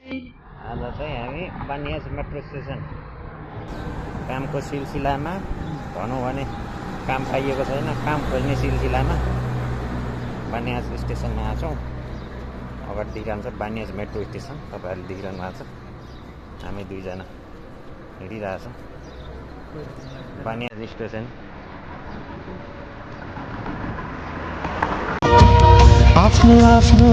आज चाहिँ हामी बानियास मेट्रो स्टेसन कामको सिलसिलामा भनौँ भने काम पाइएको छैन, काम खोज्ने सिलसिलामा बानियास स्टेसनमा आएको छौँ। अगाडि देखिरहन्छ बानियास मेट्रो स्टेसन, तपाईँहरूले देखिरहनु भएको छ। हामी दुईजना हिँडिरहेछौँ बानियास स्टेसन। आफ्नो आफ्नो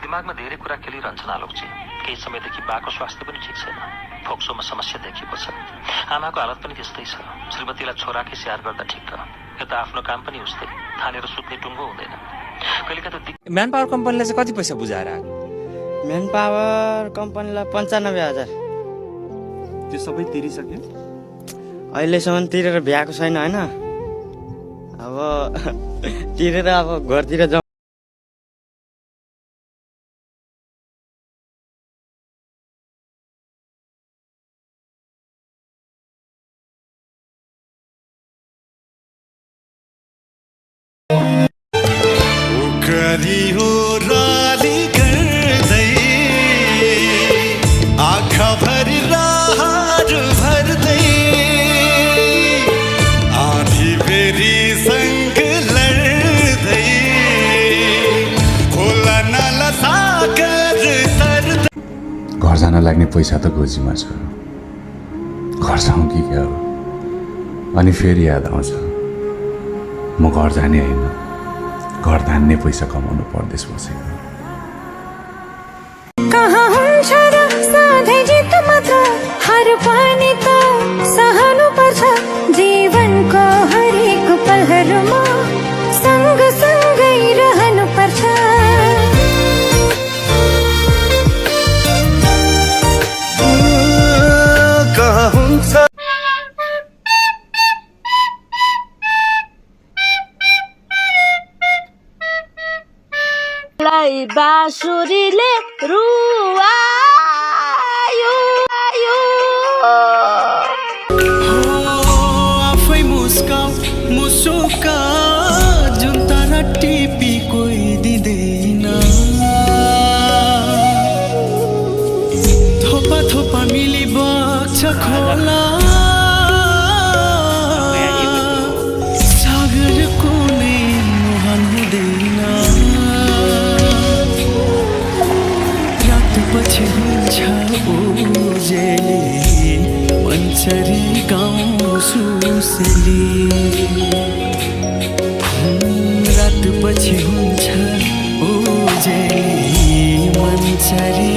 दिमागमा धेरै कुरा खेलिरहन्छन् आलोकजी। केही समयदेखि बाको स्वास्थ्य पनि ठिक छैन, फोक्सोमा समस्या देखिएको छ। आमाको हालत पनि त्यस्तै छ। श्रीमतीलाई छोराकै स्याहार गर्दा ठिक र यता आफ्नो काम पनि उस्तै, खानेर सुत्ने टुङ्गो हुँदैन। कहिलेकाहीँ त म्यान पावर कम्पनीले चाहिँ कति पैसा बुझाएर आएको? म्यान पावर कम्पनीलाई 95,000। त्यो सबै तिरिसक्यो? अहिलेसम्म तिरेर भ्याएको छैन होइन। अब तिरेर अब घरतिर जाउँ। घर जान लाग्ने पैसा त गोजीमा छ, घर जाउँ कि क्या हो। अनि फेरि याद आउँछ म घर जाने होइन, घर धान्ने पैसा कमाउनु परदेश बसेको। कहाँ हुन्छ र साधै जित मात्र, हार पनि त सहनु पर्छ। जीवनको हरेक पलहरूमा सँगसँगै रहनु पर्छ। बाँसुरीले रुवायो आफै मुसुका जुन तारा टिपी कोही दिँदैन। थोपा थोपा मिली बग्छ खोला, सागरको नै मुहान हुँदैन। पछि हुन्छ उजेली मन्चरी गाउँ सुसली। रात पछि हुन्छ उजेली मन्चरी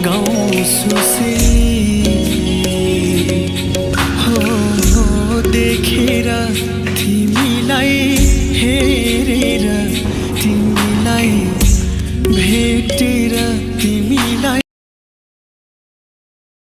गाउँ सुसली।